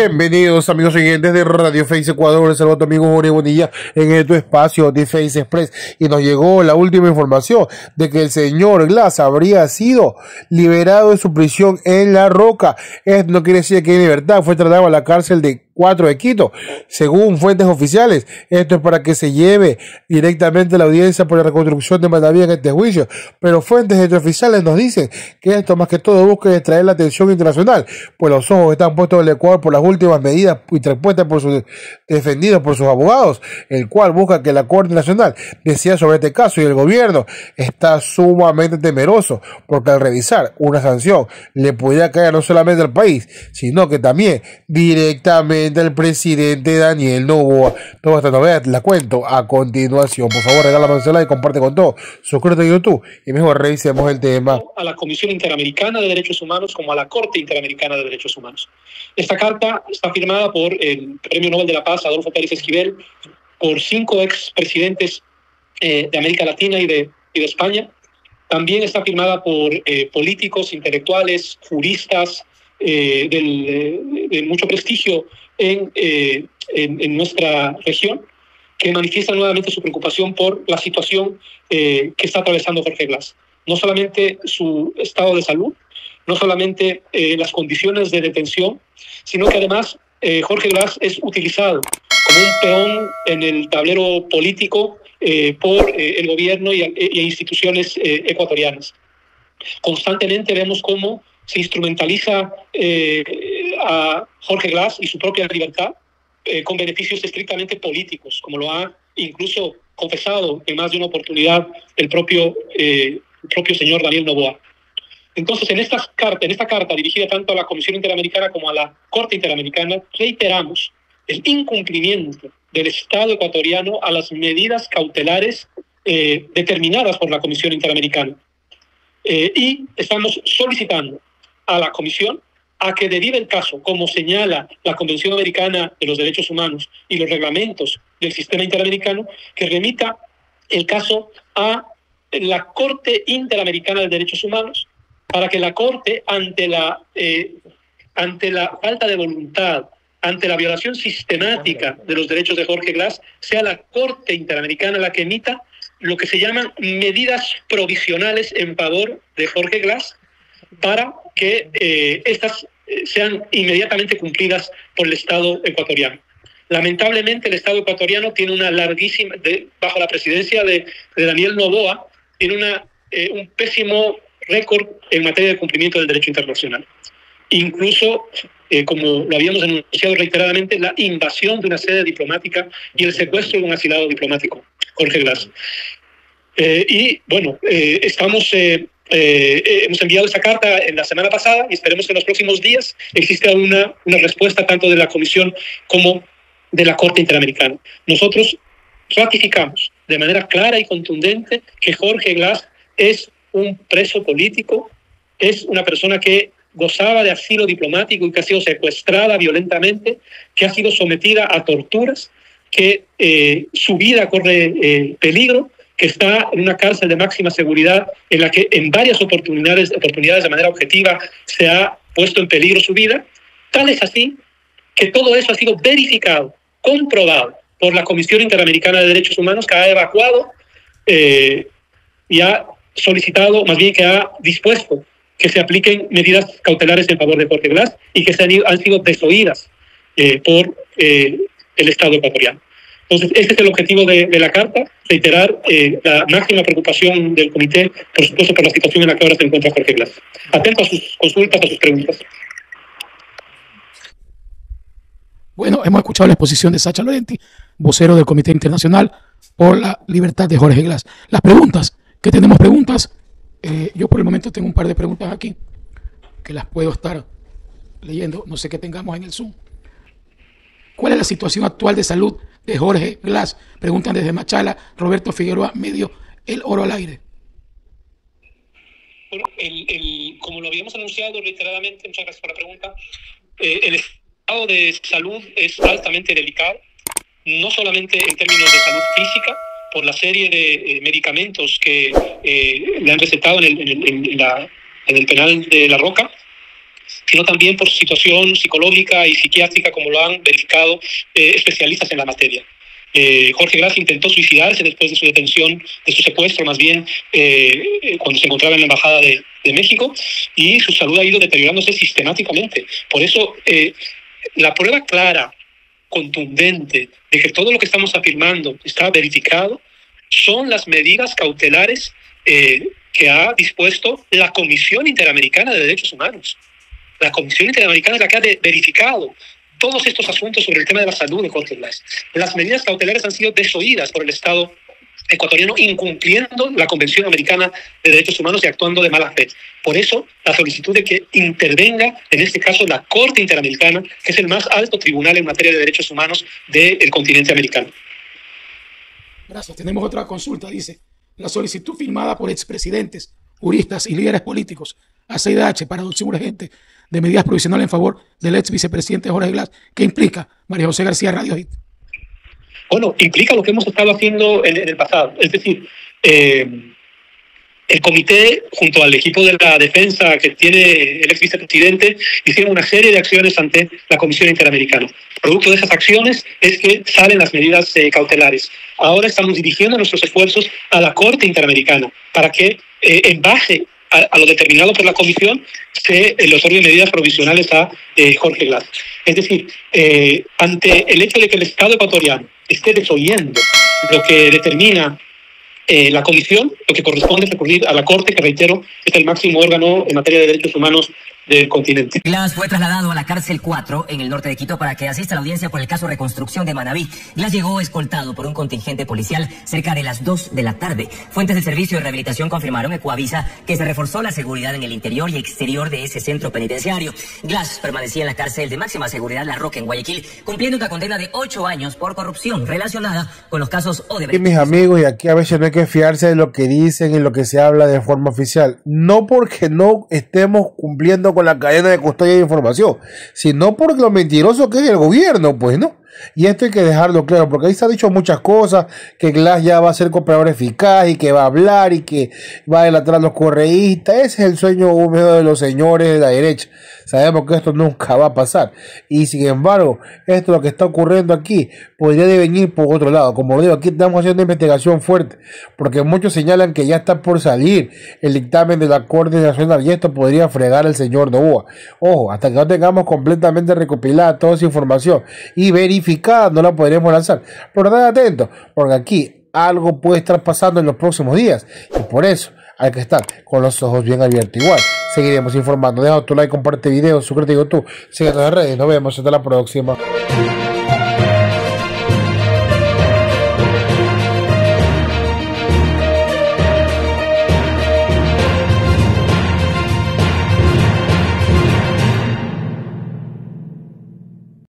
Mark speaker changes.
Speaker 1: Bienvenidos amigos oyentes de Radio Face Ecuador, les saludo a tu amigo Jorge Bonilla en tu espacio de Face Express y nos llegó la última información de que el señor Glass habría sido liberado de su prisión en La Roca. Esto no quiere decir que en libertad, fue trasladado a la cárcel de 4 de Quito, según fuentes oficiales. Esto es para que se lleve directamente a la audiencia por la reconstrucción de Manaví en este juicio, pero fuentes extraoficiales nos dicen que esto más que todo busca distraer la atención internacional, pues los ojos están puestos en el Ecuador por las últimas medidas interpuestas por sus defendidos por sus abogados, el cual busca que la Corte Nacional decida sobre este caso, y el gobierno está sumamente temeroso porque al revisar una sanción le podría caer no solamente al país, sino que también directamente el presidente Daniel Noboa. Toda esta novedad la cuento a continuación. Por favor, regálame un like y comparte con todos. Suscríbete a YouTube y mejor revisemos el tema.
Speaker 2: A la Comisión Interamericana de Derechos Humanos como a la Corte Interamericana de Derechos Humanos. Esta carta está firmada por el Premio Nobel de la Paz, Adolfo Pérez Esquivel, por 5 expresidentes de América Latina y de España. También está firmada por políticos, intelectuales, juristas de mucho prestigio en nuestra región, que manifiestan nuevamente su preocupación por la situación que está atravesando Jorge Glass. No solamente su estado de salud, no solamente las condiciones de detención, sino que además Jorge Glass es utilizado como un peón en el tablero político por el gobierno y instituciones ecuatorianas. Constantemente vemos cómo se instrumentaliza a Jorge Glass y su propia libertad con beneficios estrictamente políticos, como lo ha incluso confesado en más de una oportunidad el propio señor Daniel Noboa. Entonces, en esta carta dirigida tanto a la Comisión Interamericana como a la Corte Interamericana, reiteramos el incumplimiento del Estado ecuatoriano a las medidas cautelares determinadas por la Comisión Interamericana. Y estamos solicitando a la Comisión a que derive el caso, como señala la Convención Americana de los Derechos Humanos y los reglamentos del sistema interamericano, que remita el caso a la Corte Interamericana de Derechos Humanos, para que la Corte, ante la falta de voluntad, ante la violación sistemática de los derechos de Jorge Glass, sea la Corte Interamericana la que emita lo que se llaman medidas provisionales en favor de Jorge Glass, para que estas sean inmediatamente cumplidas por el Estado ecuatoriano. Lamentablemente, el Estado ecuatoriano tiene una larguísima, bajo la presidencia de Daniel Noboa, tiene un pésimo récord en materia de cumplimiento del derecho internacional. Incluso, como lo habíamos denunciado reiteradamente, la invasión de una sede diplomática y el secuestro de un asilado diplomático, Jorge Glass. Y bueno, hemos enviado esta carta en la semana pasada y esperemos que en los próximos días exista una respuesta tanto de la Comisión como de la Corte Interamericana. Nosotros ratificamos de manera clara y contundente que Jorge Glass es un preso político, es una persona que gozaba de asilo diplomático y que ha sido secuestrada violentamente, que ha sido sometida a torturas, que su vida corre peligro, que está en una cárcel de máxima seguridad en la que en varias oportunidades de manera objetiva se ha puesto en peligro su vida. Tal es así que todo eso ha sido verificado, comprobado por la Comisión Interamericana de Derechos Humanos, que ha evacuado y ha solicitado, más bien que ha dispuesto que se apliquen medidas cautelares en favor de Jorge Glass y que han sido desoídas por el Estado ecuatoriano. Entonces, este es el objetivo de la carta, reiterar la máxima preocupación del comité, por supuesto, por la situación en la que ahora se encuentra Jorge Glass. Atento a sus consultas, a sus preguntas.
Speaker 3: Bueno, hemos escuchado la exposición de Sacha Laurenti, vocero del Comité Internacional por la Libertad de Jorge Glass. Las preguntas, ¿qué tenemos preguntas? Yo por el momento tengo un par de preguntas aquí, que las puedo estar leyendo, no sé qué tengamos en el Zoom. ¿Cuál es la situación actual de salud de Jorge Glass? Preguntan desde Machala, Roberto Figueroa, medio El Oro al Aire.
Speaker 2: Bueno, como lo habíamos anunciado reiteradamente, muchas gracias por la pregunta, el estado de salud es altamente delicado, no solamente en términos de salud física, por la serie de medicamentos que le han recetado en el penal de La Roca, sino también por su situación psicológica y psiquiátrica, como lo han verificado especialistas en la materia. Jorge Glas intentó suicidarse después de su detención, de su secuestro más bien, cuando se encontraba en la Embajada de México, y su salud ha ido deteriorándose sistemáticamente. Por eso, la prueba clara, contundente, de que todo lo que estamos afirmando está verificado, son las medidas cautelares que ha dispuesto la Comisión Interamericana de Derechos Humanos. La Comisión Interamericana es la que ha verificado todos estos asuntos sobre el tema de la salud de Jorge Glas. Las medidas cautelares han sido desoídas por el Estado ecuatoriano, incumpliendo la Convención Americana de Derechos Humanos y actuando de mala fe. Por eso, la solicitud de que intervenga, en este caso, la Corte Interamericana, que es el más alto tribunal en materia de derechos humanos del continente americano.
Speaker 3: Gracias. Tenemos otra consulta. Dice, la solicitud firmada por expresidentes, juristas y líderes políticos a CIDH para adopción urgente de medidas provisionales en favor del ex vicepresidente Jorge Glas, ¿qué implica, María José García, Radio Hit?
Speaker 2: Bueno, implica lo que hemos estado haciendo en el pasado. Es decir, el comité, junto al equipo de la defensa que tiene el ex vicepresidente, hicieron una serie de acciones ante la Comisión Interamericana. Producto de esas acciones es que salen las medidas cautelares. Ahora estamos dirigiendo nuestros esfuerzos a la Corte Interamericana para que, en base a lo determinado por la Comisión, se le otorguen medidas provisionales a Jorge Glas. Es decir, ante el hecho de que el Estado ecuatoriano esté desoyendo lo que determina la Comisión, lo que corresponde es recurrir a la Corte, que reitero, es el máximo órgano en materia de derechos humanos del continente.
Speaker 4: Glas fue trasladado a la cárcel 4 en el norte de Quito para que asista a la audiencia por el caso Reconstrucción de Manabí. Glas llegó escoltado por un contingente policial cerca de las 2 de la tarde. Fuentes del Servicio de Rehabilitación confirmaron a Ecuavisa que se reforzó la seguridad en el interior y exterior de ese centro penitenciario. Glas permanecía en la cárcel de máxima seguridad La Roca en Guayaquil, cumpliendo una condena de 8 años por corrupción relacionada con los casos Odebrecht.
Speaker 1: Y mis amigos, y aquí a veces no hay que fiarse de lo que dicen y lo que se habla de forma oficial. No porque no estemos cumpliendo con la cadena de custodia de información, sino porque lo mentiroso que es el gobierno, pues, ¿no? Y esto hay que dejarlo claro, porque ahí se ha dicho muchas cosas, que Glas ya va a ser comprador eficaz y que va a hablar y que va a delatar a los correístas. Ese es el sueño húmedo de los señores de la derecha. Sabemos que esto nunca va a pasar. Y sin embargo, esto lo que está ocurriendo aquí podría venir por otro lado. Como digo, aquí estamos haciendo una investigación fuerte, porque muchos señalan que ya está por salir el dictamen de la Corte Nacional y esto podría fregar al señor Noboa. Ojo, hasta que no tengamos completamente recopilada toda esa información y verificada, no la podremos lanzar. Pero estén atentos, porque aquí algo puede estar pasando en los próximos días y por eso hay que estar con los ojos bien abiertos. Igual, seguiremos informando. Deja tu like, comparte video, suscríbete a YouTube, síguenos en redes. Nos vemos hasta la próxima.